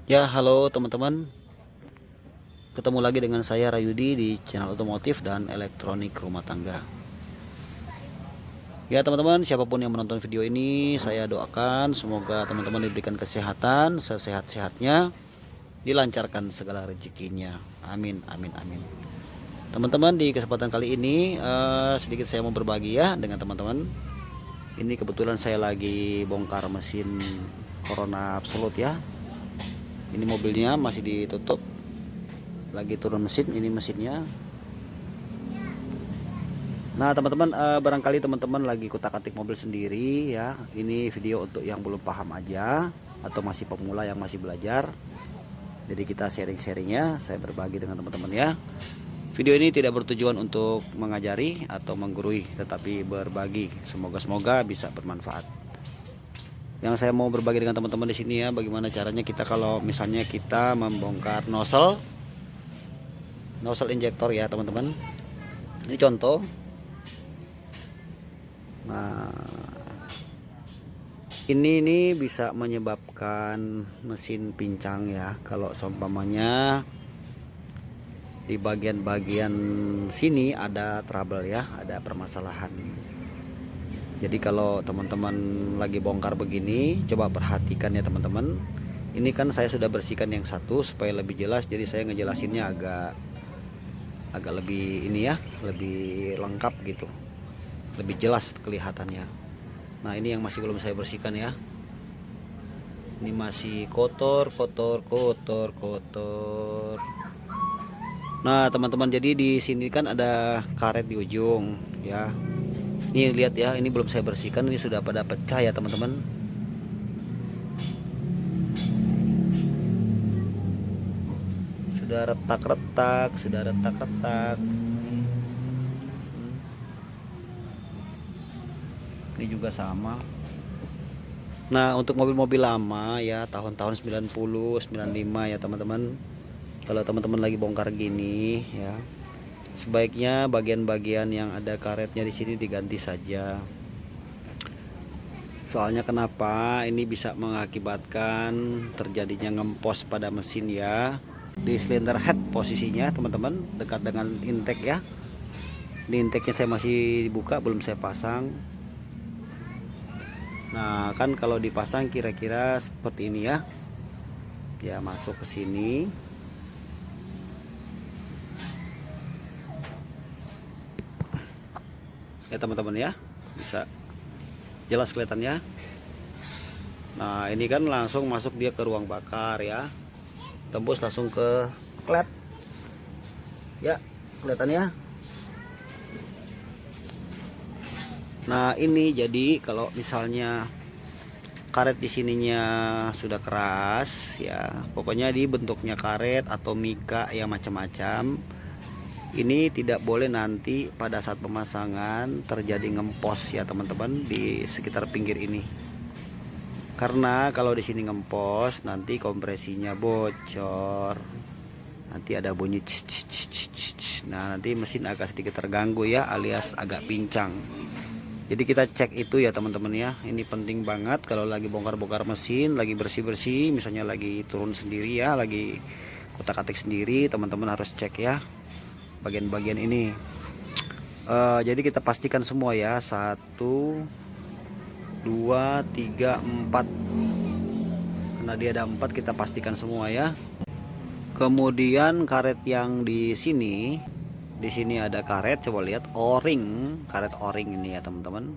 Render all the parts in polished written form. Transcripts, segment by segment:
Ya, halo teman-teman. Ketemu lagi dengan saya Rayudi di channel otomotif dan elektronik rumah tangga. Ya, teman-teman, siapapun yang menonton video ini, saya doakan semoga teman-teman diberikan kesehatan, sesehat-sehatnya, dilancarkan segala rezekinya. Amin, amin, amin. Teman-teman, di kesempatan kali ini sedikit saya mau berbagi ya dengan teman-teman. Ini kebetulan saya lagi bongkar mesin Corona Absolut ya. Ini mobilnya masih ditutup, lagi turun mesin. Ini mesinnya. Nah teman-teman, barangkali teman-teman lagi kutak-atik mobil sendiri ya. Ini video untuk yang belum paham aja atau masih pemula yang masih belajar. Jadi kita sharing-sharing ya, saya berbagi dengan teman-teman ya. Video ini tidak bertujuan untuk mengajari atau menggurui, tetapi berbagi. Semoga bisa bermanfaat. Yang saya mau berbagi dengan teman-teman di sini ya, bagaimana caranya kita kalau misalnya kita membongkar nozzle injektor ya teman-teman. Ini contoh. Nah, ini bisa menyebabkan mesin pincang ya kalau seumpamanya di bagian-bagian sini ada trouble ya, ada permasalahan. Jadi kalau teman-teman lagi bongkar begini, coba perhatikan ya teman-teman. Ini kan saya sudah bersihkan yang satu supaya lebih jelas, jadi saya ngejelasinnya agak lebih ini ya, lebih lengkap gitu, lebih jelas kelihatannya. Nah ini yang masih belum saya bersihkan ya. Ini masih kotor. Nah teman-teman, jadi di sini kan ada karet di ujung ya. Ini lihat ya, ini belum saya bersihkan, ini sudah pada pecah ya teman-teman. Sudah retak-retak. Ini juga sama. Nah untuk mobil-mobil lama ya, tahun-tahun 90 95 ya teman-teman, kalau teman-teman lagi bongkar gini ya, sebaiknya bagian-bagian yang ada karetnya di sini diganti saja. Soalnya kenapa? Ini bisa mengakibatkan terjadinya ngempos pada mesin ya. Di silinder head posisinya teman-teman, dekat dengan intake ya. Ini intake-nya saya masih dibuka, belum saya pasang. Nah kan kalau dipasang kira-kira seperti ini ya. Ya masuk ke sini. Ya teman-teman ya, bisa jelas kelihatannya. Nah ini kan langsung masuk dia ke ruang bakar ya, tembus langsung ke klep ya, kelihatannya. Nah ini jadi kalau misalnya karet di sininya sudah keras ya, pokoknya di bentuknya karet atau mika ya macam-macam, ini tidak boleh nanti pada saat pemasangan terjadi ngempos ya teman-teman di sekitar pinggir ini. Karena kalau di sini ngempos nanti kompresinya bocor, nanti ada bunyi nah nanti mesin agak sedikit terganggu ya, alias agak pincang. Jadi kita cek itu ya teman-teman ya, ini penting banget kalau lagi bongkar-bongkar mesin, lagi bersih-bersih, misalnya lagi turun sendiri ya, lagi kotak-atik sendiri, teman-teman harus cek ya bagian-bagian ini. Jadi kita pastikan semua ya, 1 2 3 4, karena dia ada 4, kita pastikan semua ya. Kemudian karet yang di sini ada karet, coba lihat karet o-ring ini ya teman-teman.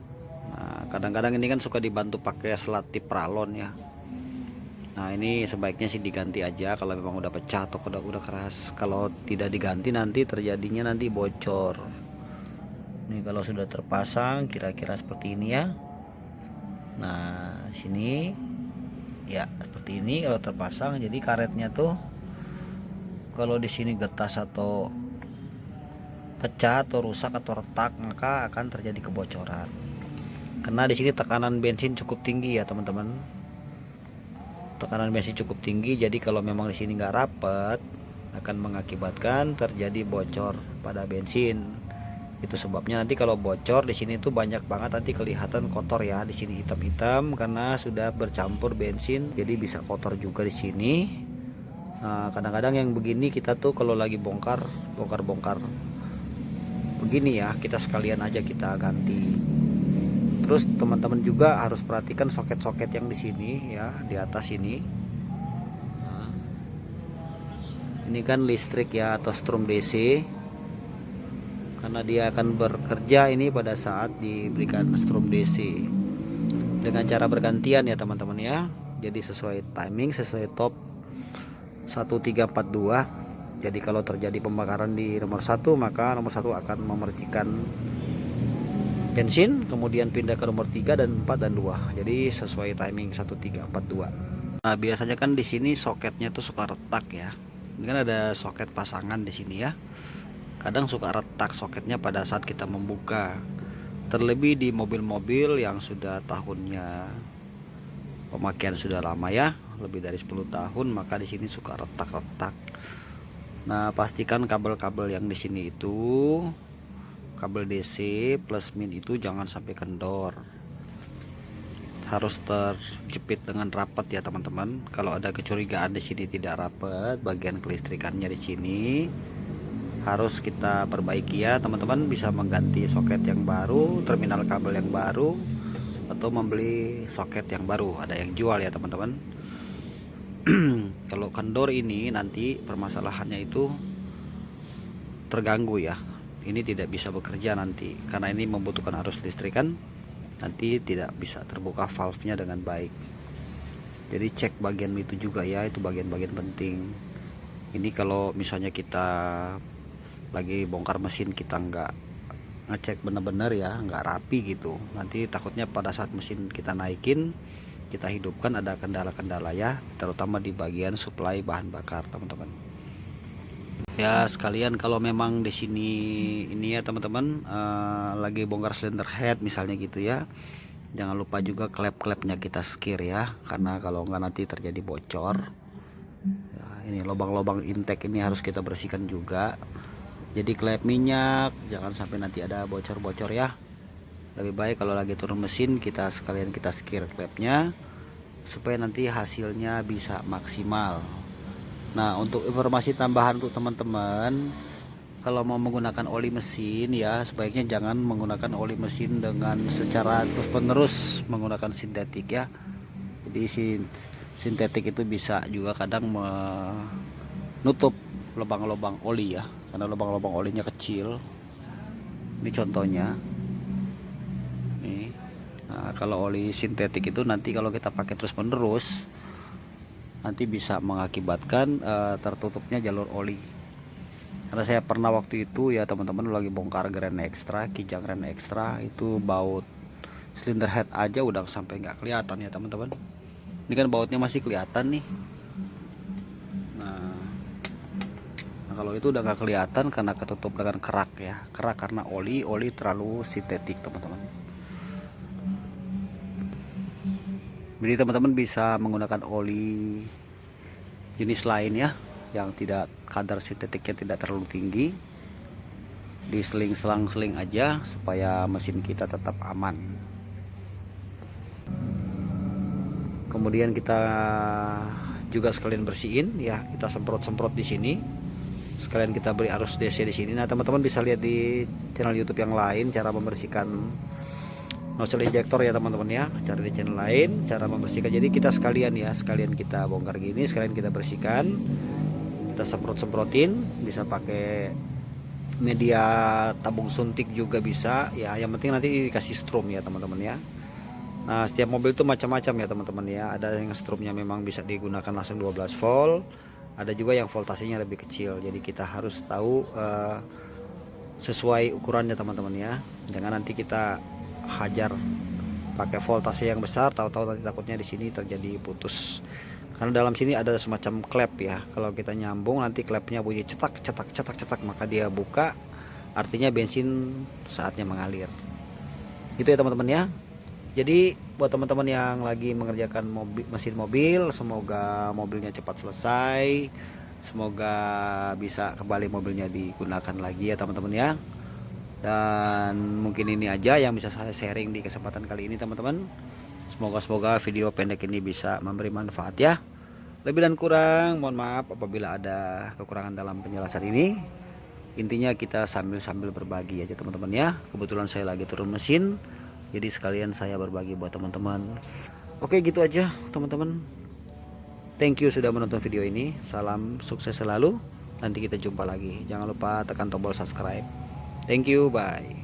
Nah kadang-kadang ini kan suka dibantu pakai selatip pralon ya. Nah ini sebaiknya sih diganti aja kalau memang udah pecah atau udah keras. Kalau tidak diganti nanti terjadinya nanti bocor. Nih kalau sudah terpasang kira-kira seperti ini ya. Nah sini ya seperti ini kalau terpasang. Jadi karetnya tuh kalau di sini getas atau pecah atau rusak atau retak, maka akan terjadi kebocoran. Karena di sini tekanan bensin cukup tinggi ya teman-teman. Tekanan bensin cukup tinggi, jadi kalau memang di sini nggak rapet akan mengakibatkan terjadi bocor pada bensin. Itu sebabnya nanti kalau bocor di sini tuh banyak banget nanti kelihatan kotor ya, di sini hitam-hitam karena sudah bercampur bensin, jadi bisa kotor juga di sini. Nah, kadang-kadang yang begini kita tuh kalau lagi bongkar begini ya, kita sekalian aja kita ganti. Terus teman-teman juga harus perhatikan soket-soket yang di sini ya, di atas ini. Nah, ini kan listrik ya atau strom DC, karena dia akan bekerja ini pada saat diberikan strom DC dengan cara bergantian ya teman-teman ya. Jadi sesuai timing, sesuai top 1342. Jadi kalau terjadi pembakaran di nomor 1, maka nomor 1 akan memercikan bensin, kemudian pindah ke nomor 3 dan 4 dan 2. Jadi sesuai timing 1342. Nah, biasanya kan di sini soketnya tuh suka retak ya. Ini kan ada soket pasangan di sini ya. Kadang suka retak soketnya pada saat kita membuka. Terlebih di mobil-mobil yang sudah tahunnya pemakaian sudah lama ya, lebih dari 10 tahun, maka di sini suka retak-retak. Nah, pastikan kabel-kabel yang di sini itu kabel DC plus min itu jangan sampai kendor, harus terjepit dengan rapat ya teman-teman. Kalau ada kecurigaan di sini tidak rapat bagian kelistrikannya di sini, harus kita perbaiki ya teman-teman. Bisa mengganti soket yang baru, terminal kabel yang baru, atau membeli soket yang baru, ada yang jual ya teman-teman. Kalau kendor ini nanti permasalahannya itu terganggu ya, ini tidak bisa bekerja nanti karena ini membutuhkan arus listrik kan, nanti tidak bisa terbuka valve-nya dengan baik. Jadi cek bagian itu juga ya, itu bagian-bagian penting. Ini kalau misalnya kita lagi bongkar mesin, kita nggak ngecek benar-benar ya, nggak rapi gitu, nanti takutnya pada saat mesin kita naikin, kita hidupkan, ada kendala-kendala ya, terutama di bagian suplai bahan bakar teman-teman. Ya sekalian kalau memang di sini ini ya teman-teman, lagi bongkar silinder head misalnya gitu ya, jangan lupa juga klep-klepnya kita skir ya, karena kalau enggak nanti terjadi bocor ya. Ini lubang-lubang intake ini harus kita bersihkan juga, jadi klep minyak jangan sampai nanti ada bocor-bocor ya. Lebih baik kalau lagi turun mesin kita sekalian kita skir klepnya supaya nanti hasilnya bisa maksimal. Nah, untuk informasi tambahan untuk teman-teman, kalau mau menggunakan oli mesin ya, sebaiknya jangan menggunakan oli mesin dengan secara terus-menerus menggunakan sintetik ya. Jadi sintetik itu bisa juga kadang menutup lubang-lubang oli ya, karena lubang-lubang olinya kecil. Ini contohnya. Nih. Nah, kalau oli sintetik itu nanti kalau kita pakai terus-menerus nanti bisa mengakibatkan tertutupnya jalur oli. Karena saya pernah waktu itu ya teman-teman lagi bongkar Grand Extra, kijang Grand Extra, itu baut silinder head aja udah sampai nggak kelihatan ya teman-teman. Ini kan bautnya masih kelihatan nih. Nah, kalau itu udah nggak kelihatan karena ketutup dengan kerak ya, kerak karena oli terlalu sintetik teman-teman. Jadi teman-teman bisa menggunakan oli jenis lain ya, yang tidak kadar sintetiknya tidak terlalu tinggi, diseling-selang-seling aja supaya mesin kita tetap aman. Kemudian kita juga sekalian bersihin ya, kita semprot-semprot di sini, sekalian kita beri arus DC di sini. Nah teman-teman bisa lihat di channel YouTube yang lain cara membersihkan nozzle injektor ya teman-teman ya, cara di channel lain cara membersihkan. Jadi kita sekalian ya, sekalian kita bongkar gini, sekalian kita bersihkan, kita semprot-semprotin, bisa pakai media tabung suntik juga bisa ya, yang penting nanti dikasih strom ya teman-teman ya. Nah setiap mobil itu macam-macam ya teman-teman ya, ada yang stromnya memang bisa digunakan langsung 12 volt, ada juga yang voltasenya lebih kecil, jadi kita harus tahu sesuai ukurannya teman-teman ya, jangan nanti kita hajar pakai voltase yang besar, tahu-tahu nanti takutnya di sini terjadi putus. Karena dalam sini ada semacam klep ya, kalau kita nyambung nanti klepnya bunyi cetak cetak cetak cetak, maka dia buka, artinya bensin saatnya mengalir. Gitu ya teman-teman ya. Jadi buat teman-teman yang lagi mengerjakan mesin mobil, semoga mobilnya cepat selesai, semoga bisa kembali mobilnya digunakan lagi ya teman-teman ya. Dan mungkin ini aja yang bisa saya sharing di kesempatan kali ini teman-teman. Semoga video pendek ini bisa memberi manfaat ya. Lebih dan kurang mohon maaf apabila ada kekurangan dalam penjelasan ini. Intinya kita sambil berbagi aja teman-teman ya. Kebetulan saya lagi turun mesin, jadi sekalian saya berbagi buat teman-teman. Oke, gitu aja teman-teman. Thank you sudah menonton video ini. Salam sukses selalu. Nanti kita jumpa lagi. Jangan lupa tekan tombol subscribe. Thank you, bye.